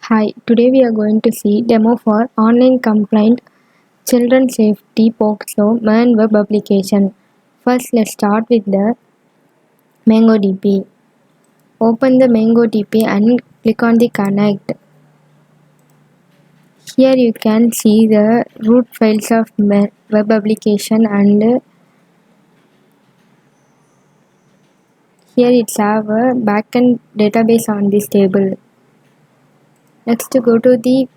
Hi, today we are going to see demo for online complaint children safety POXO MERN web application. First, let's start with the MongoDB. Open the MongoDB and click on the connect. Here you can see the root files of web application and here it's have a backend database on this table. Next, go to the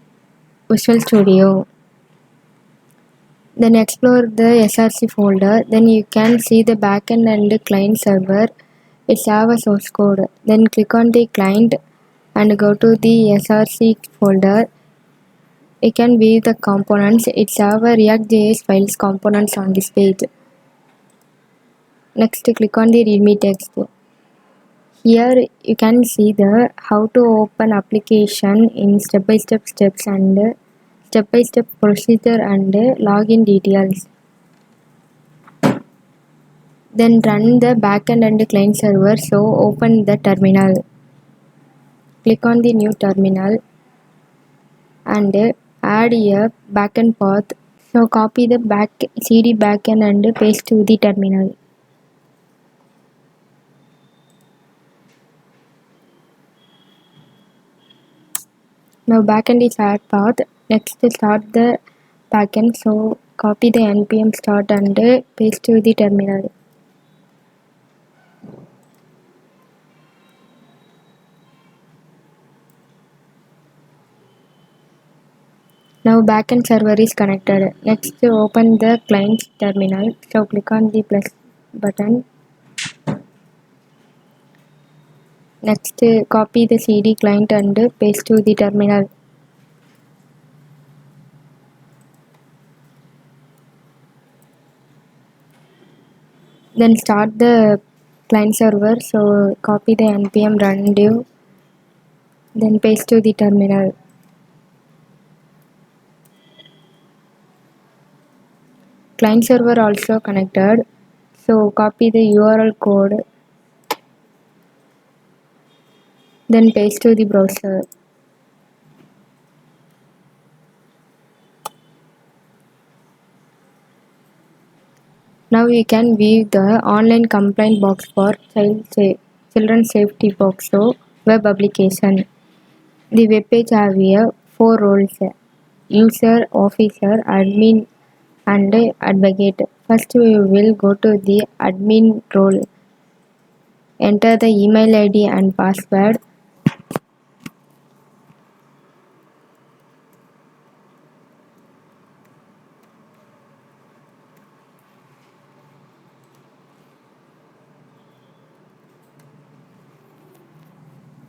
Visual Studio. Then explore the src folder. Then you can see the backend and the client server. It's have a source code. Then click on the client and go to the src folder. You can view the components. It's have a React.js files components on this page. Next, click on the readme text. Here you can see the how to open application in step-by-step steps and step-by-step procedure and login details. Then run the backend and client server. So open the terminal. Click on the new terminal and add a backend path. So copy the cd backend and paste to the terminal. Now backend is add path. Next start the backend. So copy the npm start and paste to the terminal. Now backend server is connected. Next open the client terminal. So click on the plus button. Next copy the cd client and paste to the terminal. Then start the client server. So copy the npm run div. Then paste to the terminal. Client server also connected. So copy the URL code. Then paste to the browser. Now we can view the online complaint box for children safety box. So web application. The web page have here 4 roles: user, officer, admin and advocate. First we will go to the admin role. Enter the email ID and password.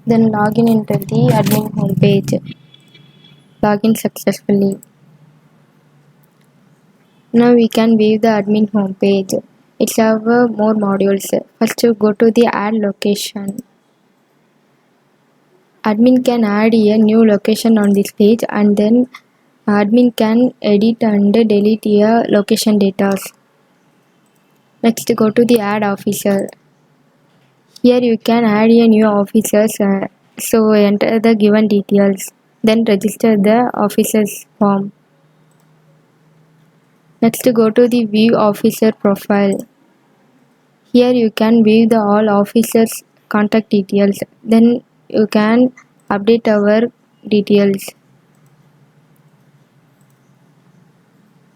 Then login into the admin homepage. Login successfully. Now we can view the admin homepage. It's have more modules. First you go to the add location. Admin can add a new location on this page and then admin can edit and delete a location data. Next go to the add officer. Here you can add a new officers. So enter the given details. Then register the officer's form. Next go to the view officer profile. Here you can view the all officers contact details. Then you can update our details.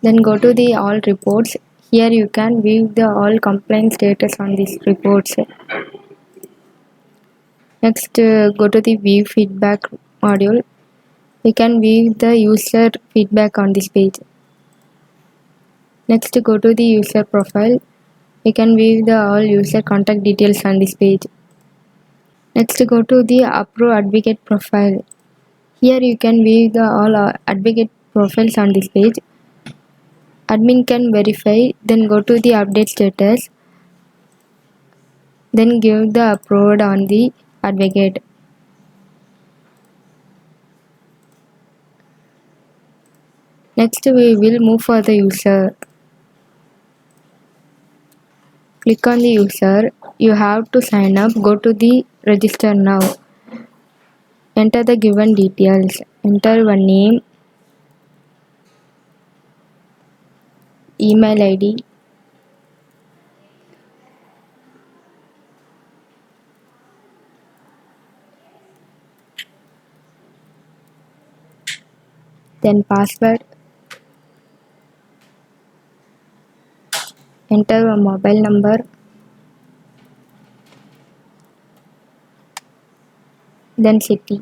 Then go to the all reports. Here you can view the all complaint status on these reports. Next go to the view feedback module. You can view the user feedback on this page. Next go to the user profile. You can view the all user contact details on this page. Next go to the approve advocate profile. Here you can view the all advocate profiles on this page. Admin can verify. Then go to the update status. Then give the approved on the advocate. Next we will move for the user. Click on the user. You have to sign up. Go to the register now. Enter the given details. Enter your name, email ID, then password. Enter your mobile number, then city.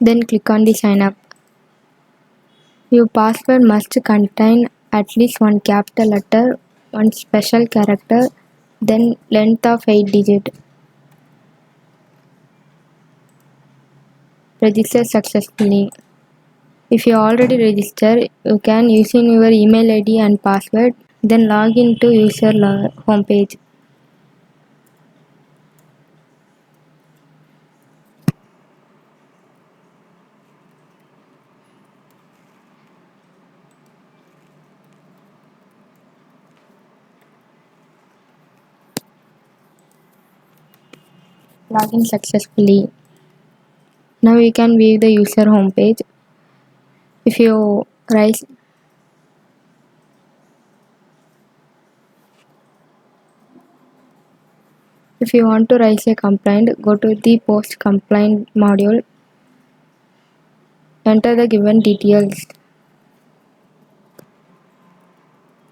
Then click on the sign up. Your password must contain at least one capital letter, one special character, then length of 8 digit. Register successfully. If you already registered, you can use in your email ID and password, then log into user homepage. Login successfully. Now you can view the user homepage. If you raise If you want to raise a complaint, go to the post complaint module. Enter the given details.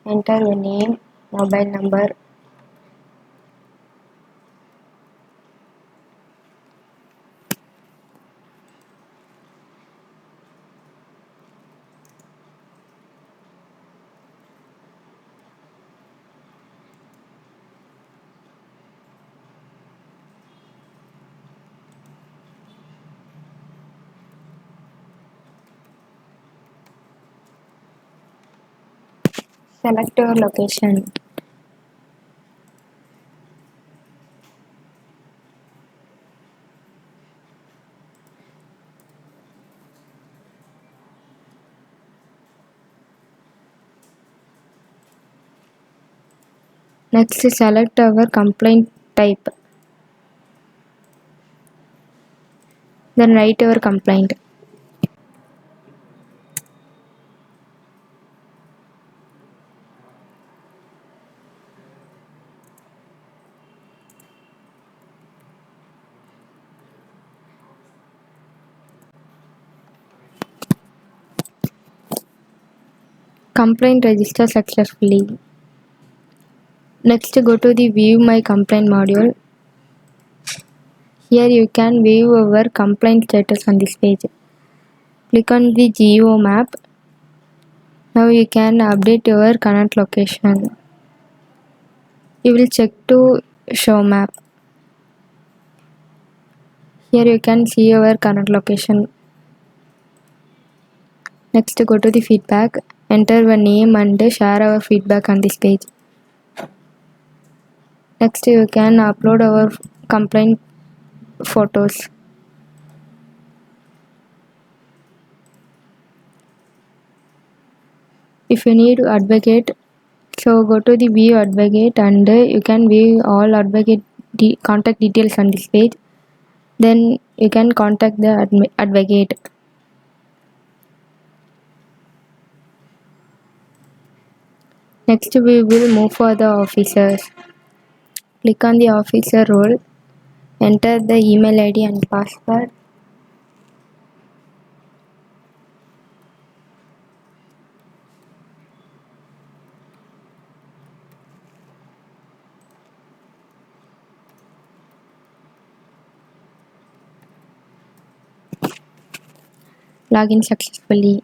Enter your name, mobile number, select your location. Next, select our complaint type. Then write your complaint. Complaint register successfully. Next, go to the view my complaint module. Here you can view our complaint status on this page. Click on the geo map. Now you can update your current location. You will check to show map. Here you can see your current location. Next, go to the feedback. Enter your name and share our feedback on this page. Next, you can upload our complaint photos. If you need advocate, so go to the view advocate and you can view all advocate contact details on this page. Then you can contact the advocate. Next, we will move for the officers. Click on the officer role. Enter the email ID and password. Login successfully.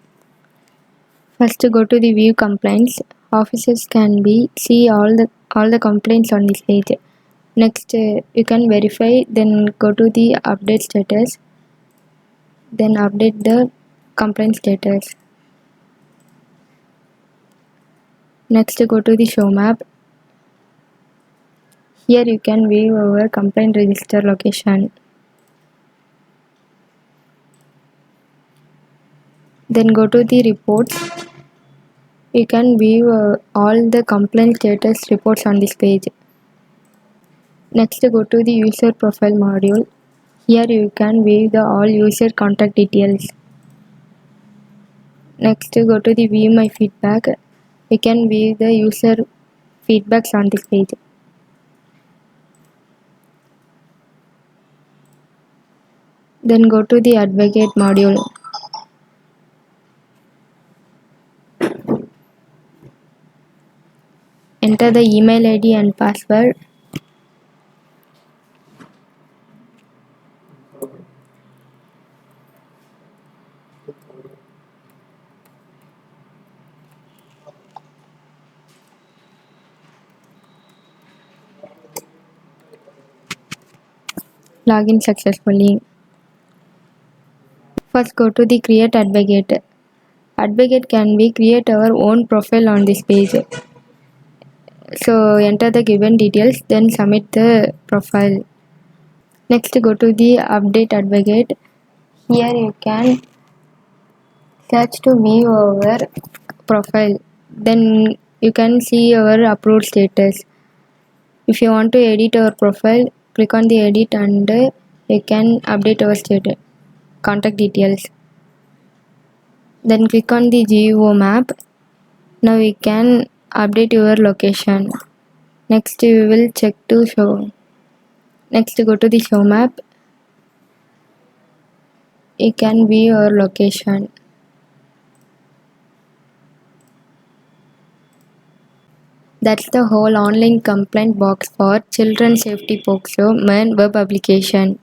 First, go to the view complaints. Officers can see all the complaints on this page. Next, you can verify. Then go to the update status. Then update the complaint status. Next, go to the show map. Here you can view our complaint register location. Then go to the reports. You can view all the complaint status reports on this page. Next, go to the user profile module. Here you can view the all user contact details. Next, go to the view my feedback. You can view the user feedbacks on this page. Then go to the advocate module. Enter the email ID and password. Login successfully. First, go to the create advocate. Advocate can be create our own profile on this page. So enter the given details, then submit the profile. Next, go to the update advocate. Here you can search to view our profile. Then you can see our approved status. If you want to edit our profile, click on the edit and you can update our status, contact details. Then click on the geo map. Now we can update your location. Next we will check to show. Next go to the show map. You can view your location. That's the whole online complaint box for children safety POXO MERN web application.